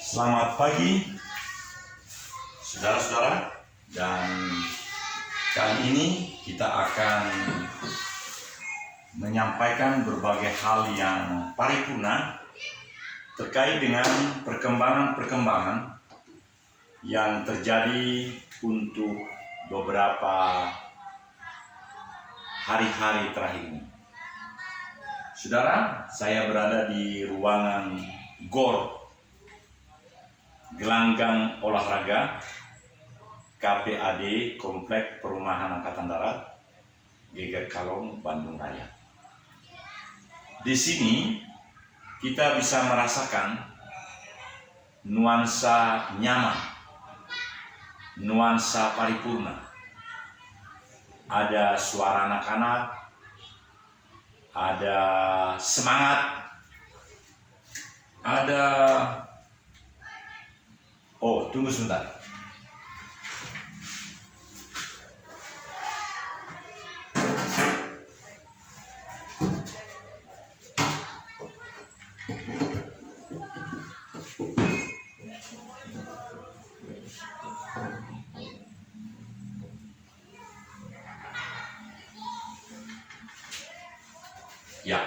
Selamat pagi, saudara-saudara, dan kali ini kita akan menyampaikan berbagai hal yang paripurna terkait dengan perkembangan-perkembangan yang terjadi untuk beberapa hari-hari terakhir ini. Saudara, saya berada di ruangan GOR, Gelanggang Olahraga KPAD Komplek Perumahan Angkatan Darat, Geger Kalong, Bandung Raya. Di sini kita bisa merasakan nuansa nyaman, nuansa paripurna. Ada suara anak-anak, ada semangat, ada tunggu sebentar. Ya.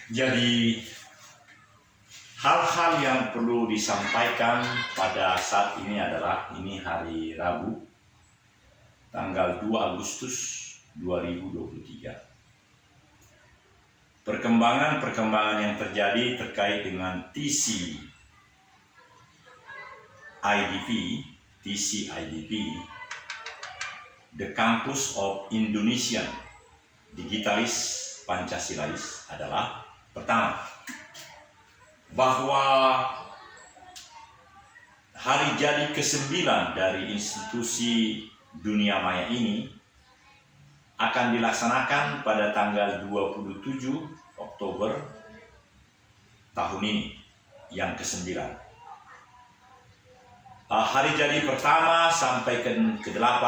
Jadi hal-hal yang perlu disampaikan pada saat ini adalah ini hari Rabu, tanggal 2 Agustus 2023. Perkembangan yang terjadi terkait dengan TCIDP, The Campus of Indonesian Digitalis Pancasilais adalah pertama, bahwa hari jadi ke-9 dari institusi dunia maya ini akan dilaksanakan pada tanggal 27 Oktober tahun ini, yang ke-9. Hari jadi pertama sampai ke-8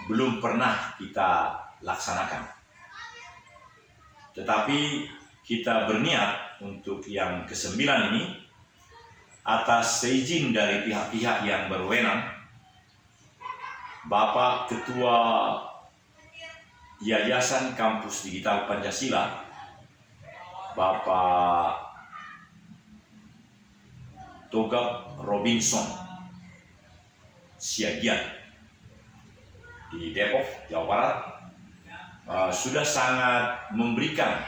belum pernah kita laksanakan. Tetapi kita berniat untuk yang ke-9 ini atas seizin dari pihak-pihak yang berwenang, Bapak Ketua Yayasan Kampus Digital Pancasila, Bapak Togap Robinson Siagian di Depok, Jawa Barat, sudah sangat memberikan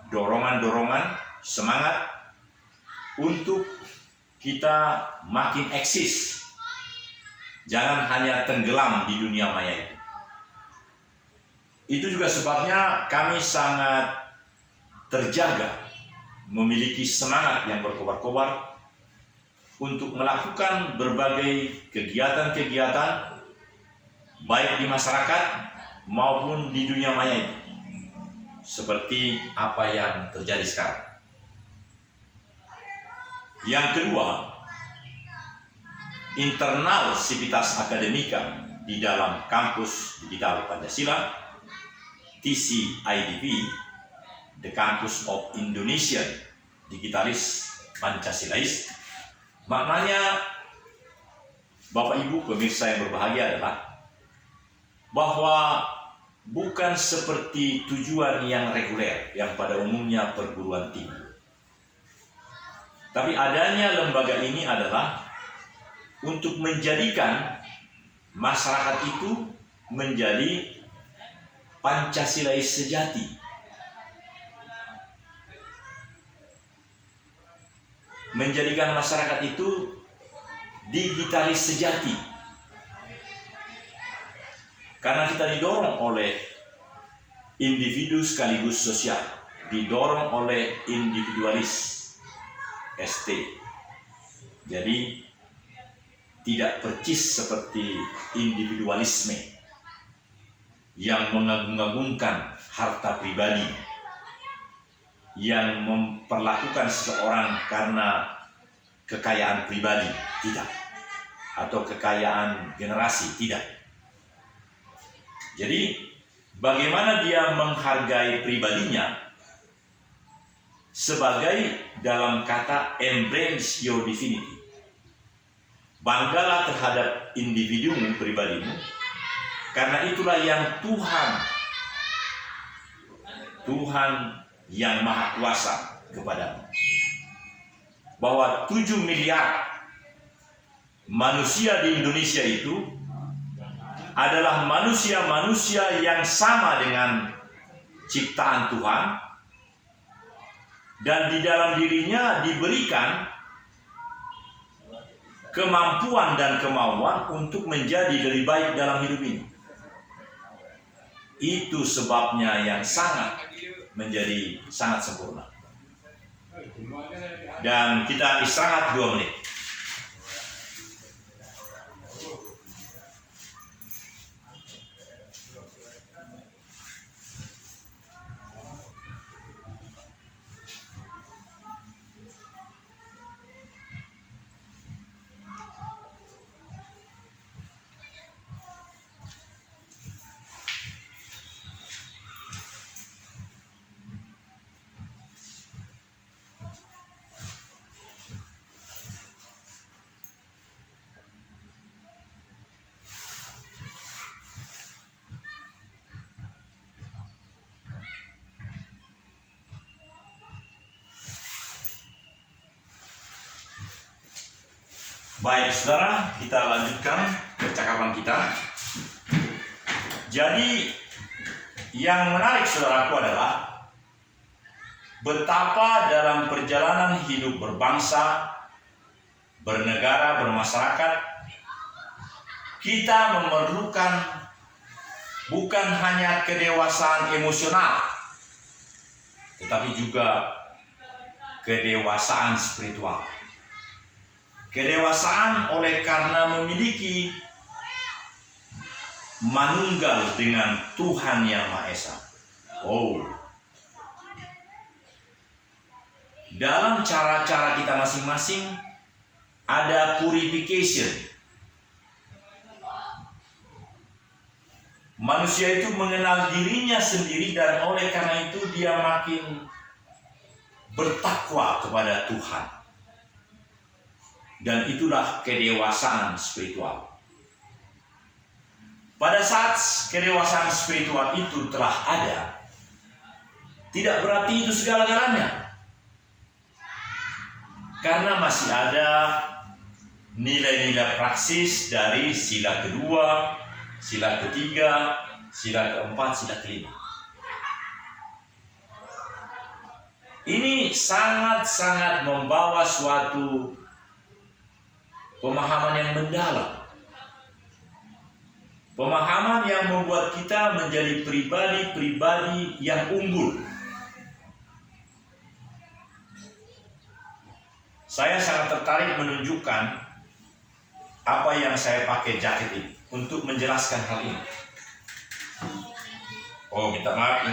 dorongan-dorongan, semangat untuk kita makin eksis, jangan hanya tenggelam di dunia maya itu. Itu juga sebabnya kami sangat terjaga, memiliki semangat yang berkobar-kobar untuk melakukan berbagai kegiatan-kegiatan baik di masyarakat maupun di dunia maya itu, seperti apa yang terjadi sekarang. Yang kedua, internal sivitas akademika di dalam kampus digital Pancasila, TCIDP, The Campus of Indonesian Digitalis Pancasilais, maknanya Bapak Ibu pemirsa yang berbahagia adalah bahwa bukan seperti tujuan yang reguler yang pada umumnya perguruan tinggi. Tapi adanya lembaga ini adalah untuk menjadikan masyarakat itu menjadi Pancasilais sejati. Menjadikan masyarakat itu digitalis sejati. Karena kita didorong oleh individu sekaligus sosial, didorong oleh individualis, ST. Jadi tidak percis seperti individualisme yang mengagung-agungkan harta pribadi, yang memperlakukan seseorang karena kekayaan pribadi, tidak, atau kekayaan generasi, tidak. Jadi bagaimana dia menghargai pribadinya sebagai dalam kata embrace your divinity. Banggalah terhadap individumu, pribadimu, karena itulah yang Tuhan yang Maha Kuasa kepadamu. Bahwa 7 miliar manusia di Indonesia itu adalah manusia-manusia yang sama dengan ciptaan Tuhan, dan di dalam dirinya diberikan kemampuan dan kemauan untuk menjadi lebih baik dalam hidup ini. Itu sebabnya yang menjadi sangat sempurna. Dan kita istirahat 2 menit. Baik saudara, kita lanjutkan percakapan kita. Jadi yang menarik saudaraku adalah betapa dalam perjalanan hidup berbangsa, bernegara, bermasyarakat, kita memerlukan bukan hanya kedewasaan emosional, tetapi juga kedewasaan spiritual. Kedewasaan oleh karena memiliki manunggal dengan Tuhan Yang Maha Esa. Dalam cara-cara kita masing-masing ada purification. Manusia itu mengenal dirinya sendiri, dan oleh karena itu dia makin bertakwa kepada Tuhan. Dan itulah kedewasaan spiritual. Pada saat kedewasaan spiritual itu telah ada, tidak berarti itu segala-galanya. Karena masih ada nilai-nilai praksis dari sila kedua, sila ketiga, sila keempat, sila kelima. Ini sangat-sangat membawa suatu pemahaman yang mendalam. Pemahaman yang membuat kita menjadi pribadi-pribadi yang unggul. Saya sangat tertarik menunjukkan apa yang saya pakai jaket ini untuk menjelaskan hal ini. Minta maaf,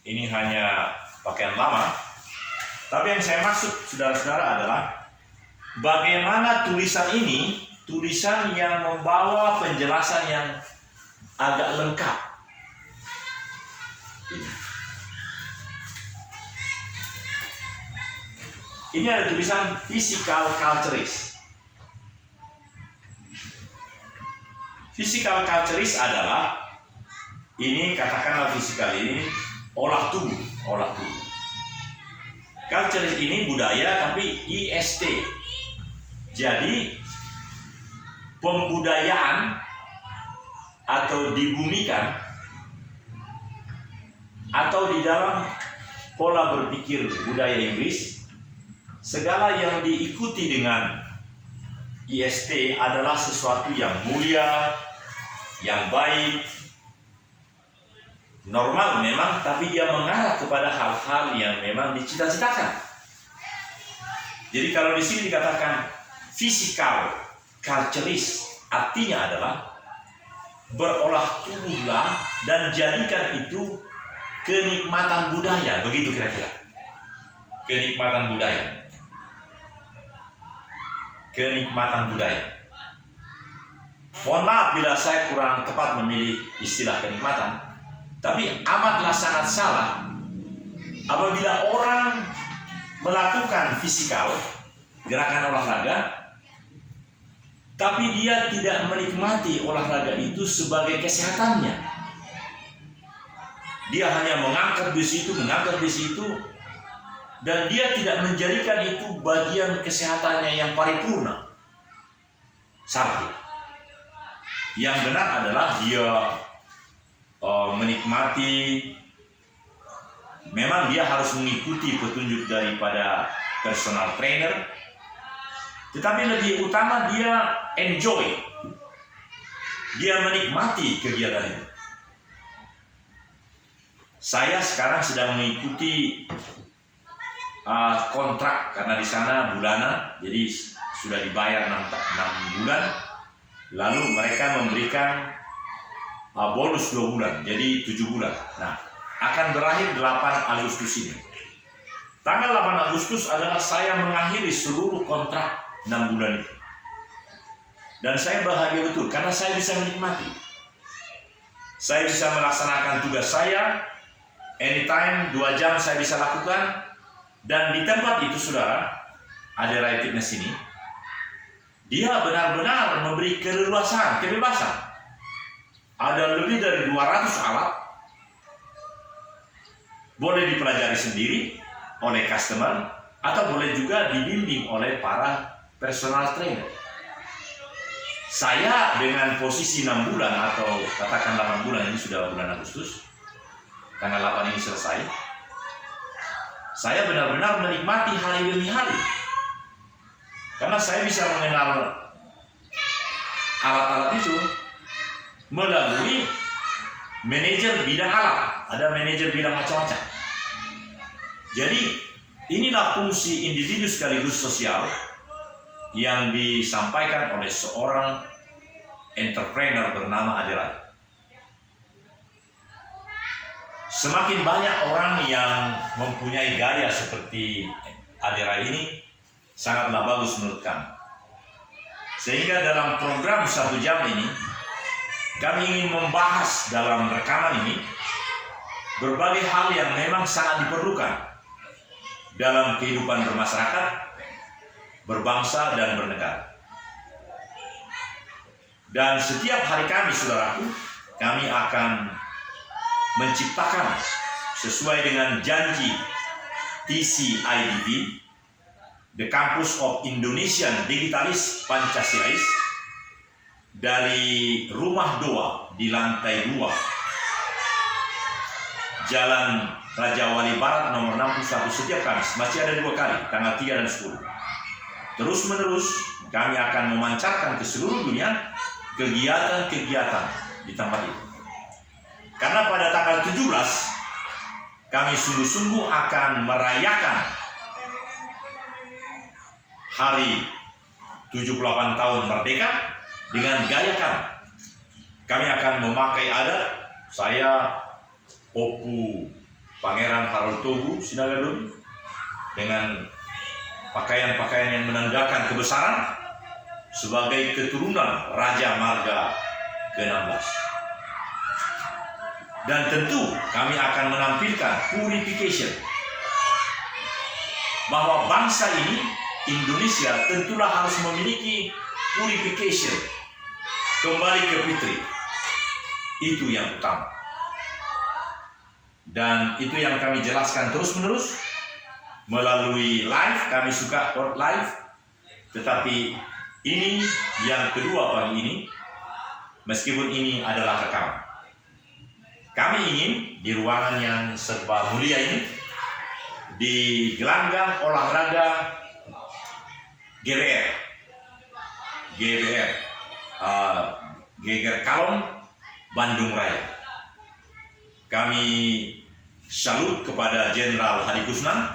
ini hanya pakaian lama. Tapi yang saya maksud saudara-saudara adalah bagaimana tulisan ini, tulisan yang membawa penjelasan yang agak lengkap. Ini ada tulisan physical culturist. Physical culturist adalah, ini katakanlah fisikal ini olah tubuh. Culturist ini budaya, tapi IST. Jadi pembudayaan atau dibumikan atau di dalam pola berpikir budaya Inggris, segala yang diikuti dengan IST adalah sesuatu yang mulia, yang baik, normal memang, tapi dia mengarah kepada hal-hal yang memang dicita-citakan. Jadi kalau di sini dikatakan physical culturist, artinya adalah berolah tubuhlah dan jadikan itu kenikmatan budaya, begitu kira-kira. Kenikmatan budaya. Mohon maaf bila saya kurang tepat memilih istilah kenikmatan, tapi amatlah sangat salah apabila orang melakukan fisikal, gerakan olahraga, tapi dia tidak menikmati olahraga itu sebagai kesehatannya. Dia hanya mengangkat besi itu, dan dia tidak menjadikan itu bagian kesehatannya yang paripurna. Salah. Yang benar adalah dia menikmati. Memang dia harus mengikuti petunjuk daripada personal trainer, tetapi lebih utama dia enjoy. Dia menikmati kegiatan itu. Saya sekarang sedang mengikuti kontrak karena di sana bulanan, jadi sudah dibayar 6 bulan. Lalu mereka memberikan bonus 2 bulan, jadi 7 bulan. Nah, akan berakhir 8 Agustus ini. Tanggal 8 Agustus adalah saya mengakhiri seluruh kontrak 6 bulan itu. Dan saya bahagia betul karena saya bisa menikmati. Saya bisa melaksanakan tugas saya anytime, 2 jam saya bisa lakukan. Dan di tempat itu, saudara, Aderai Fitness ini, dia benar-benar memberi keleluasaan, kebebasan. Ada lebih dari 200 alat, boleh dipelajari sendiri oleh customer, atau boleh juga dibimbing oleh para personal trainer. Saya dengan posisi 6 bulan atau katakan 8 bulan, ini sudah bulan Agustus, tanggal 8 ini selesai. Saya benar-benar menikmati hari demi hari. Karena saya bisa mengenal alat-alat itu melalui manajer bidang alat. Ada manajer bidang macam-macam. Jadi inilah fungsi individu sekaligus sosial yang disampaikan oleh seorang entrepreneur bernama Aderai. Semakin banyak orang yang mempunyai gaya seperti Aderai ini, sangatlah bagus menurut kami. Sehingga dalam program 1 jam ini, kami ingin membahas dalam rekaman ini berbagai hal yang memang sangat diperlukan dalam kehidupan bermasyarakat, berbangsa, dan bernegara. Dan setiap hari kami, saudaraku, kami akan menciptakan sesuai dengan janji TCIDB, The Campus of Indonesian Digitalis Pancasilais, dari Rumah Doa di lantai 2 Jalan Raja Wali Barat nomor 61 setiap Kamis. Masih ada 2 kali, tanggal 3 dan 10. Terus menerus kami akan memancarkan ke seluruh dunia kegiatan-kegiatan di tempat itu. Karena pada tanggal 17 kami sungguh-sungguh akan merayakan hari 78 tahun merdeka dengan gaya kami. Kami akan memakai adat. Saya Opu Pangeran Harold Togu Sinagadori dengan pakaian-pakaian yang menandakan kebesaran sebagai keturunan Raja Marga ke-16. Dan tentu kami akan menampilkan purification, bahwa bangsa ini, Indonesia, tentulah harus memiliki purification, kembali ke fitri. Itu yang utama. Dan itu yang kami jelaskan terus-menerus melalui live. Kami suka live, tetapi ini yang kedua pagi ini, meskipun ini adalah rekaman. Kami ingin di ruangan yang serba mulia ini, di gelanggang olahraga GBR Geger Kalong, Bandung Raya. Kami salut kepada Jenderal Hadi Kusnan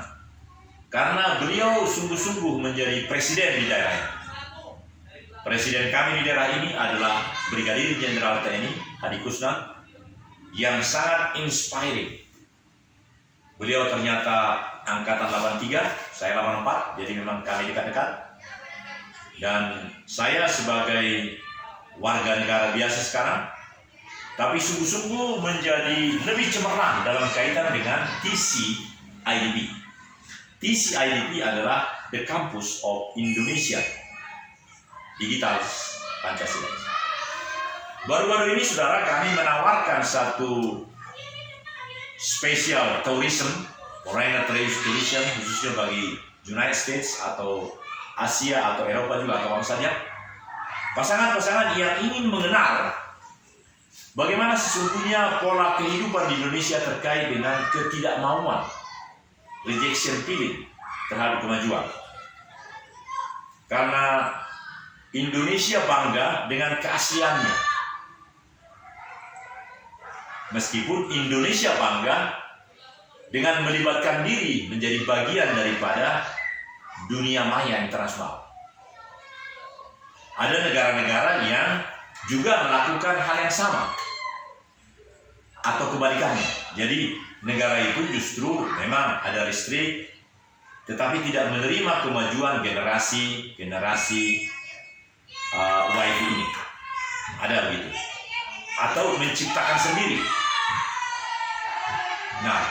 karena beliau sungguh-sungguh menjadi presiden di daerah ini. Presiden kami di daerah ini adalah Brigadir Jenderal TNI Hadi Kusnan yang sangat inspiring. Beliau ternyata angkatan 83, saya 84, jadi memang kami dekat-dekat. Dan saya sebagai warga negara biasa sekarang, tapi sungguh-sungguh menjadi lebih cemerlang dalam kaitan dengan TCIDB. TCIDP adalah The Campus of Indonesia Digitalis Pancasila. Baru-baru ini saudara, kami menawarkan satu special tourism, foreigner tourism, khususnya bagi United States atau Asia atau Eropa juga atau apa saja, pasangan-pasangan yang ingin mengenal bagaimana sesungguhnya pola kehidupan di Indonesia terkait dengan ketidakmauan, rejection feeling terhadap kemajuan. Karena Indonesia bangga dengan keasliannya. Meskipun Indonesia bangga dengan melibatkan diri menjadi bagian daripada dunia maya internasional. Ada negara-negara yang juga melakukan hal yang sama atau kebalikannya. Jadi negara itu justru memang ada listrik, tetapi tidak menerima kemajuan generasi wifi ini. Ada begitu. Atau menciptakan sendiri. Nah,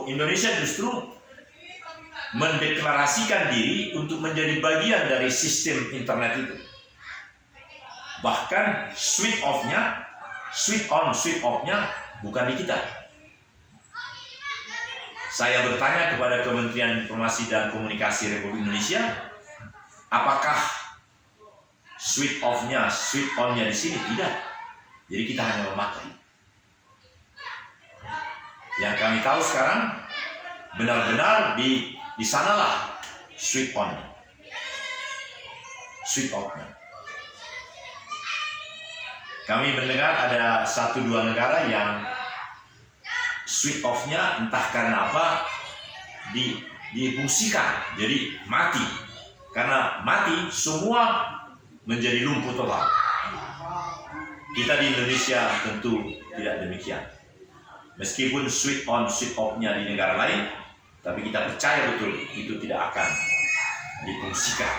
Indonesia justru mendeklarasikan diri untuk menjadi bagian dari sistem internet itu. Bahkan switch on-nya bukan di kita. Saya bertanya kepada Kementerian Informasi dan Komunikasi Republik Indonesia, apakah switch on-nya di sini? Tidak. Jadi kita hanya memakai. Yang kami tahu sekarang benar-benar di sanalah switch on-nya. Kami mendengar ada 1-2 negara yang switch off-nya entah karena apa difungsikan, jadi mati. Karena mati semua menjadi lumpuh total. Kita di Indonesia tentu tidak demikian. Meskipun switch on switch off-nya di negara lain, tapi kita percaya betul itu tidak akan difungsikan.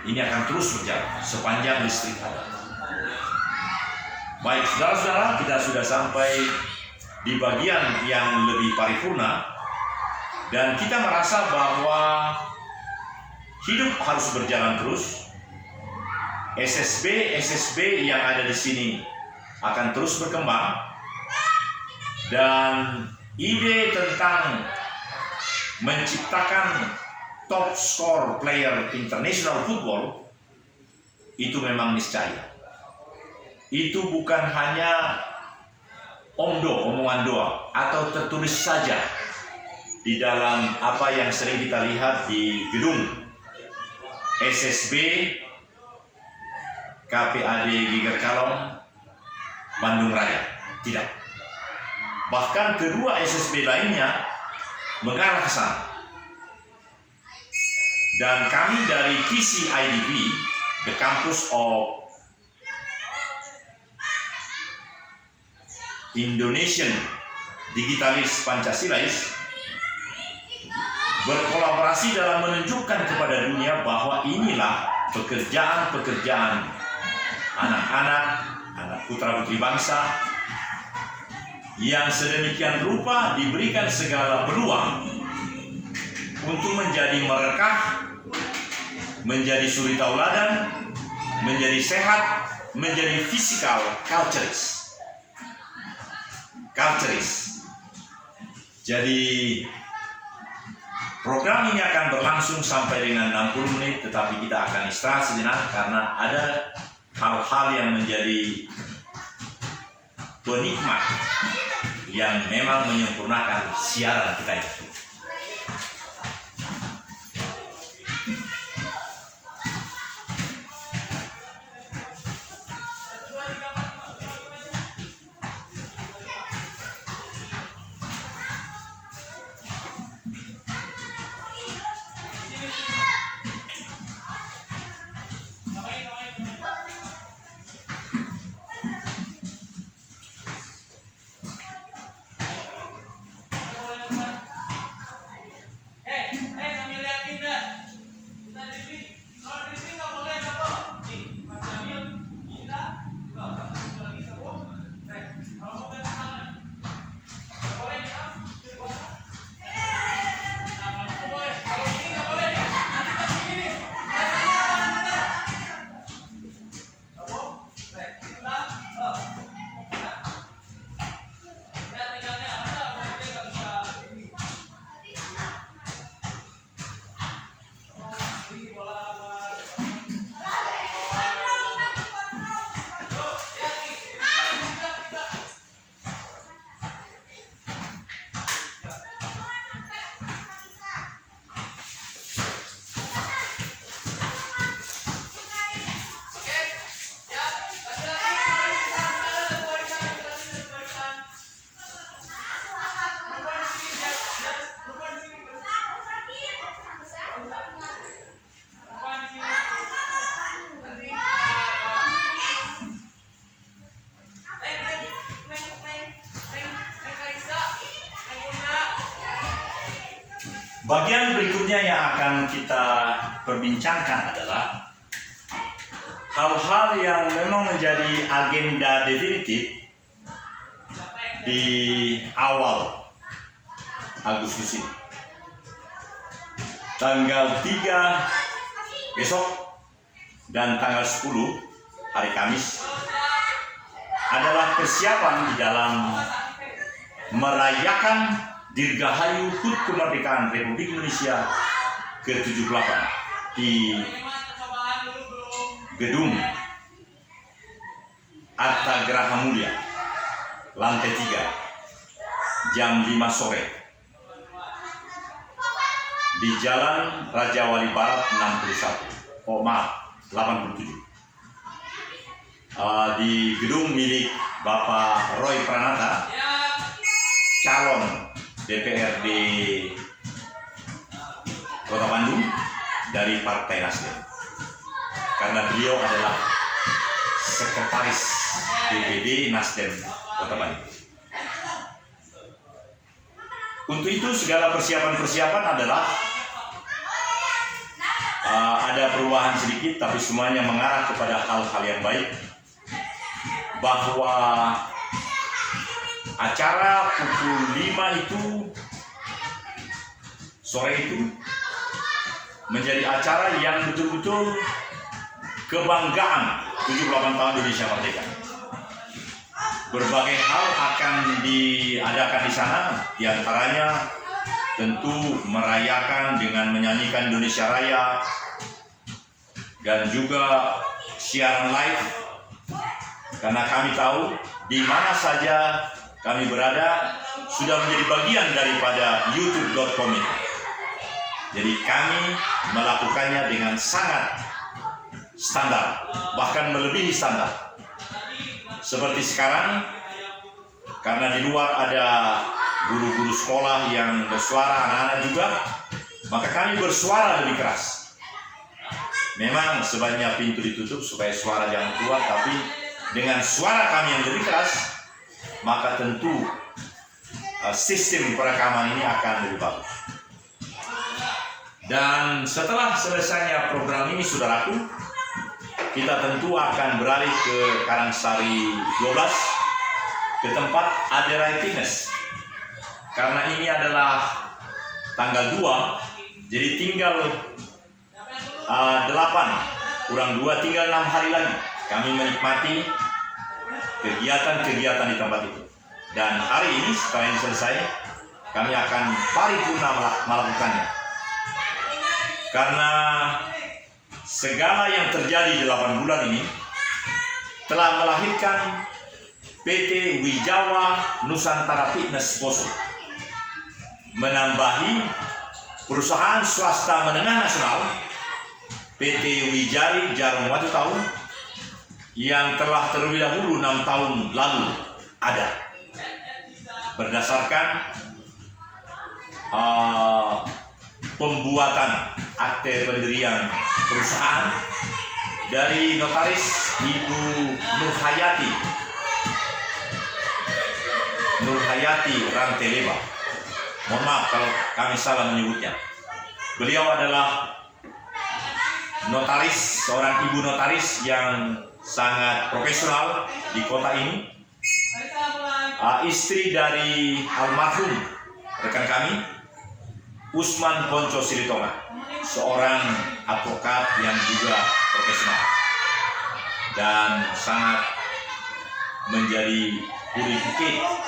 Ini akan terus berjalan sepanjang listrik ada. Baik, saudara-saudara, kita sudah sampai di bagian yang lebih paripurna dan kita merasa bahwa hidup harus berjalan terus. SSB yang ada di sini akan terus berkembang dan ide tentang menciptakan top score player international football itu memang niscaya. Itu bukan hanya omongan doa atau tertulis saja di dalam apa yang sering kita lihat di gedung SSB KPAD Giger Kalong Bandung Raya. Tidak. Bahkan kedua SSB lainnya mengarah ke sana. Dan kami dari TCIDP, The Campus of Indonesian Digitalis Pancasilais, berkolaborasi dalam menunjukkan kepada dunia bahwa inilah pekerjaan anak putra-putri bangsa yang sedemikian rupa diberikan segala peluang untuk menjadi merekah, menjadi suri tauladan, menjadi sehat, menjadi physical culturist. Jadi program ini akan berlangsung sampai dengan 60 menit, tetapi kita akan istirahat sejenak karena ada hal-hal yang menjadi penikmat yang memang menyempurnakan siaran kita itu. Bagian berikutnya yang akan kita perbincangkan adalah hal-hal yang memang menjadi agenda definitif di awal Agustus ini. Tanggal 3 besok dan tanggal 10 hari Kamis adalah persiapan di dalam merayakan Dirgahayu HUT Kemerdekaan Republik Indonesia ke-78 di Gedung Arta Graha Mulia, lantai 3, jam 5 sore di Jalan Raja Wali Barat 87 di gedung milik Bapak Roy Pranata, calon DPRD Kota Bandung dari Partai Nasdem, karena beliau adalah sekretaris DPD Nasdem Kota Bandung. Untuk itu segala persiapan adalah ada perubahan sedikit, tapi semuanya mengarah kepada hal-hal yang baik, bahwa acara pukul 5 itu sore itu menjadi acara yang betul-betul kebanggaan 78 tahun Indonesia Merdeka. Berbagai hal akan diadakan di sana, diantaranya tentu merayakan dengan menyanyikan Indonesia Raya dan juga siaran live, karena kami tahu di mana saja kami berada sudah menjadi bagian daripada youtube.com ini. Jadi kami melakukannya dengan sangat standar, bahkan melebihi standar. Seperti sekarang, karena di luar ada guru-guru sekolah yang bersuara, anak-anak juga, maka kami bersuara lebih keras. Memang sebaiknya pintu ditutup supaya suara jangan keluar, tapi dengan suara kami yang lebih keras, maka tentu sistem perekaman ini akan lebih bagus. Dan setelah selesainya program ini, saudaraku, kita tentu akan beralih ke Karangsari 12, ke tempat Aderai Fitness. Karena ini adalah tanggal 2, jadi tinggal 8 kurang 2, tinggal 6 hari lagi kami menikmati kegiatan-kegiatan di tempat itu. Dan hari ini setelah ini selesai, kami akan paripurna melakukannya. Karena segala yang terjadi 8 bulan ini telah melahirkan PT Wijawa Nusantara Fitness Poso, menambahi perusahaan swasta menengah nasional PT Wijari Jarum Watu Tahun yang telah terlebih dahulu 6 tahun lalu ada, berdasarkan pembuatan akte pendirian perusahaan dari notaris Ibu Nurhayati Ranteleba. Mohon maaf kalau kami salah menyebutnya. Beliau adalah notaris, seorang ibu notaris yang sangat profesional di kota ini, istri dari almarhum rekan kami Usman Ponco Silitonga, seorang advokat yang juga profesional dan sangat menjadi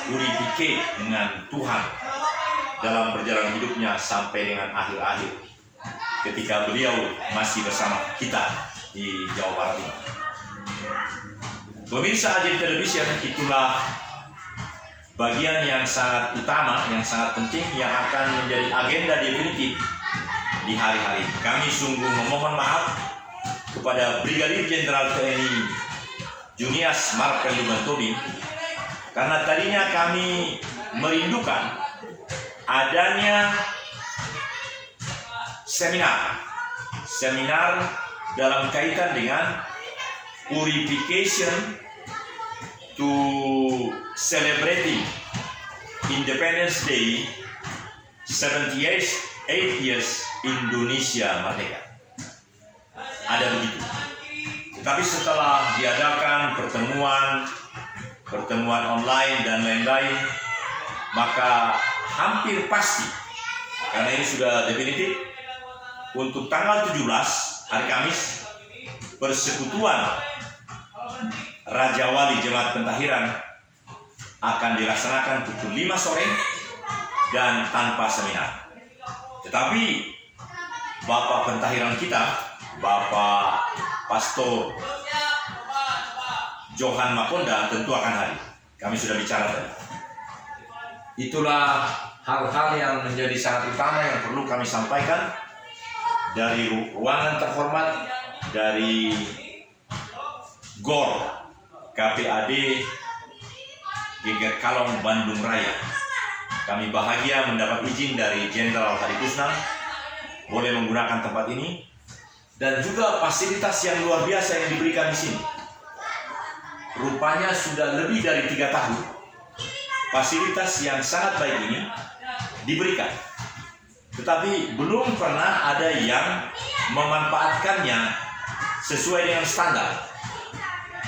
purifikat dengan Tuhan dalam perjalanan hidupnya sampai dengan akhir-akhir ketika beliau masih bersama kita di Jawa Barat ini. Pemirsa AJB Television, itulah bagian yang sangat utama, yang sangat penting, yang akan menjadi agenda definitif di hari-hari. Kami sungguh memohon maaf kepada Brigadir Jenderal TNI Junias Mark Tobing, karena tadinya kami merindukan adanya seminar dalam kaitan dengan purification to celebrating Independence Day 70 years years Indonesia merdeka. Ada begitu. Tetapi setelah diadakan pertemuan online dan lain-lain, maka hampir pasti, karena ini sudah definitif, untuk tanggal 17 hari Kamis, persekutuan Raja Wali Jemaat Pentahiran akan dilaksanakan pukul 5 sore dan tanpa seminar. Tetapi Bapak Pentahiran kita, Bapak Pastor Johan Makonda tentu akan hadir. Kami sudah bicara tadi. Itulah hal-hal yang menjadi sangat utama yang perlu kami sampaikan dari ruangan terhormat dari GOR KPAD Geger Kalong Bandung Raya. Kami bahagia mendapat izin dari Jenderal Hari Kusnam boleh menggunakan tempat ini, dan juga fasilitas yang luar biasa yang diberikan di sini. Rupanya sudah lebih dari 3 tahun fasilitas yang sangat baik ini diberikan, tetapi belum pernah ada yang memanfaatkannya sesuai dengan standar.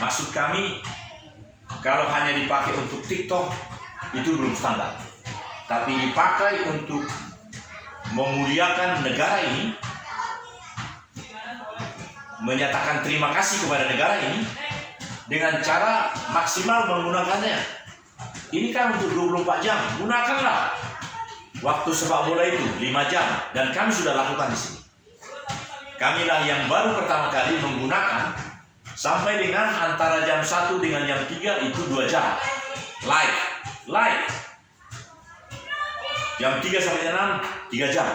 Maksud kami, kalau hanya dipakai untuk TikTok itu belum standar, tapi dipakai untuk memuliakan negara ini, menyatakan terima kasih kepada negara ini dengan cara maksimal menggunakannya. Ini kan untuk 24 jam, gunakanlah waktu sepak bola itu 5 jam, dan kami sudah lakukan di sini. Kamilah yang baru pertama kali menggunakan sampai dengan antara jam 1 dengan jam 3 itu 2 jam live. Jam 3 sampai jam 6 3 jam,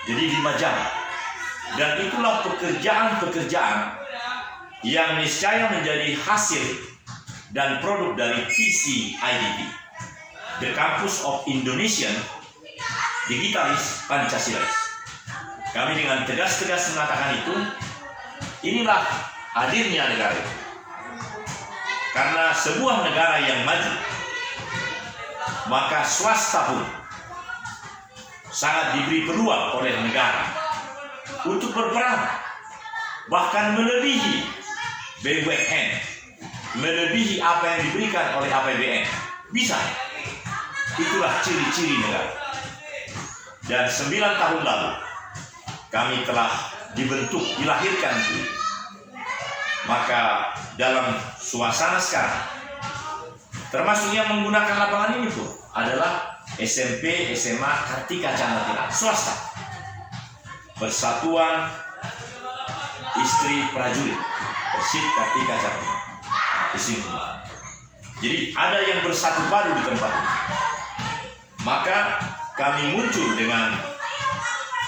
jadi 5 jam. Dan itulah pekerjaan-pekerjaan yang niscaya menjadi hasil dan produk dari TCIDP, The Campus of Indonesian Digitalis Pancasilais. Kami dengan tegas-tegas mengatakan itu, inilah hadirnya negara itu. Karena sebuah negara yang maju, maka swasta pun sangat diberi peluang oleh negara untuk berperan, bahkan melebihi BUMN, melebihi apa yang diberikan oleh APBN. Bisa. Itulah ciri-ciri negara. Dan 9 tahun lalu kami telah dibentuk, dilahirkan itu. Maka dalam suasana sekarang, termasuk yang menggunakan lapangan ini pun adalah SMP, SMA Kartika Chandra, swasta. Persatuan Istri Prajurit, Persit Kartika Chandra, di sini. Jadi ada yang bersatu padu di tempat ini. Maka kami muncul dengan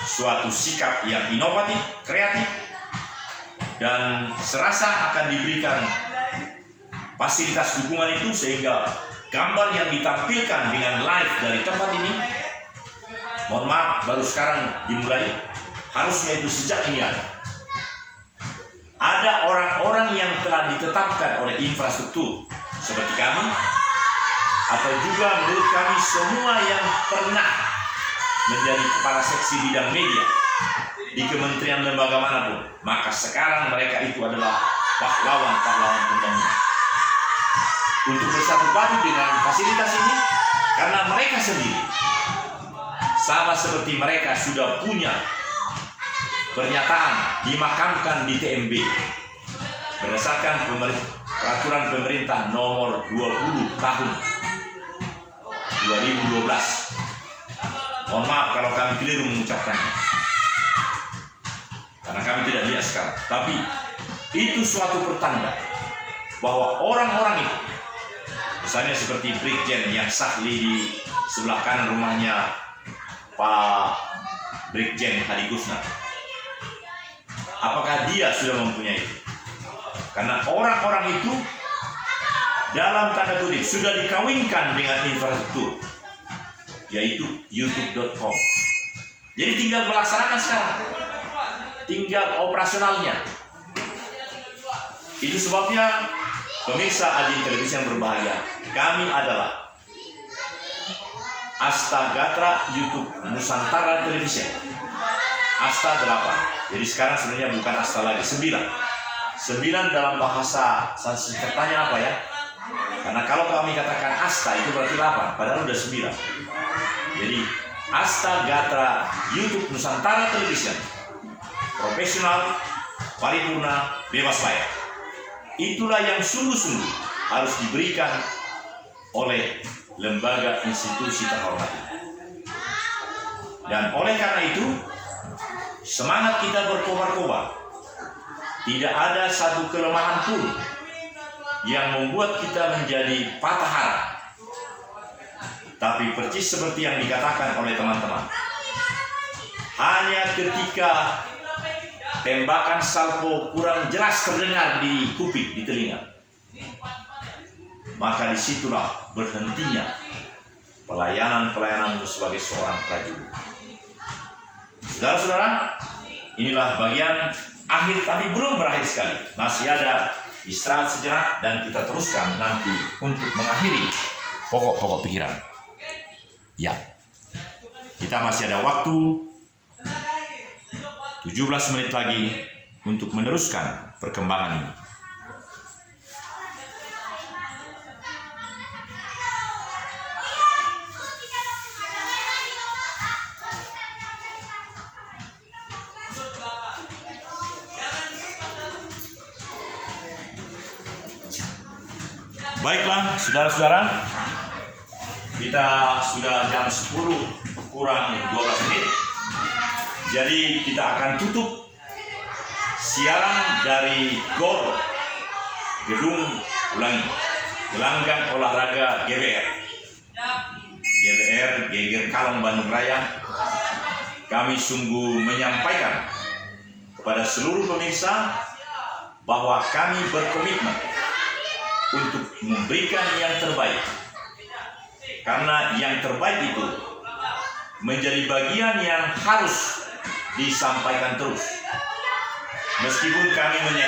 suatu sikap yang inovatif, kreatif, dan serasa akan diberikan fasilitas dukungan itu, sehingga gambar yang ditampilkan dengan live dari tempat ini, mohon maaf baru sekarang dimulai, harusnya itu sejak ini ada. Ada orang-orang yang telah ditetapkan oleh infrastruktur seperti kami, atau juga menurut kami semua yang pernah menjadi kepala seksi bidang media di kementerian lembaga manapun, maka sekarang mereka itu adalah pahlawan-pahlawan pembangunan. Untuk bersatu padu dengan fasilitas ini, karena mereka sendiri sama seperti mereka sudah punya pernyataan dimakamkan di TMB berdasarkan peraturan pemerintah nomor 20 tahun 2012. Mohon maaf kalau kami keliru mengucapkannya, karena kami tidak lihat sekarang. Tapi itu suatu pertanda bahwa orang-orang itu, misalnya seperti Brigjen yang sahli di sebelah kanan rumahnya Pak Brigjen Hari Kusnam, apakah dia sudah mempunyai itu? Karena orang-orang itu dalam tanda kutip sudah dikawinkan dengan infrastruktur, yaitu youtube.com. Jadi tinggal melaksanakan sekarang, tinggal operasionalnya. Itu sebabnya pemirsa Ajin Televisi yang berbahagia, kami adalah Astagatra YouTube Nusantara Television. Asta 8. Jadi sekarang sebenarnya bukan Asta lagi, 9. 9 dalam bahasa Sanskertanya apa ya? Karena kalau kami katakan Asta itu berarti 8, padahal udah 9. Jadi Astagatra YouTube Nusantara Television. Profesional, paripurna, bebas bayar. Itulah yang sungguh-sungguh harus diberikan oleh lembaga institusi terhormat. Dan oleh karena itu, semangat kita berkobar-kobar. Tidak ada satu kelemahan pun yang membuat kita menjadi patah harap. Tapi persis seperti yang dikatakan oleh teman-teman, hanya ketika tembakan salvo kurang jelas terdengar di kuping, di telinga, maka disitulah berhentinya pelayanan-pelayananmu sebagai seorang prajurit. Saudara-saudara, inilah bagian akhir, tapi belum berakhir sekali. Masih ada istirahat sejenak dan kita teruskan nanti untuk mengakhiri pokok-pokok pikiran. Ya, kita masih ada waktu 17 menit lagi untuk meneruskan perkembangan ini. Baiklah, saudara-saudara, kita sudah jam 10 kurang 12 menit. Jadi kita akan tutup siaran dari GOR, Gedung Gelanggang Olahraga GBR Geger Kalong Bandung Raya. Kami sungguh menyampaikan kepada seluruh pemirsa bahwa kami berkomitmen untuk memberikan yang terbaik, karena yang terbaik itu menjadi bagian yang harus disampaikan terus, meskipun kami menyadari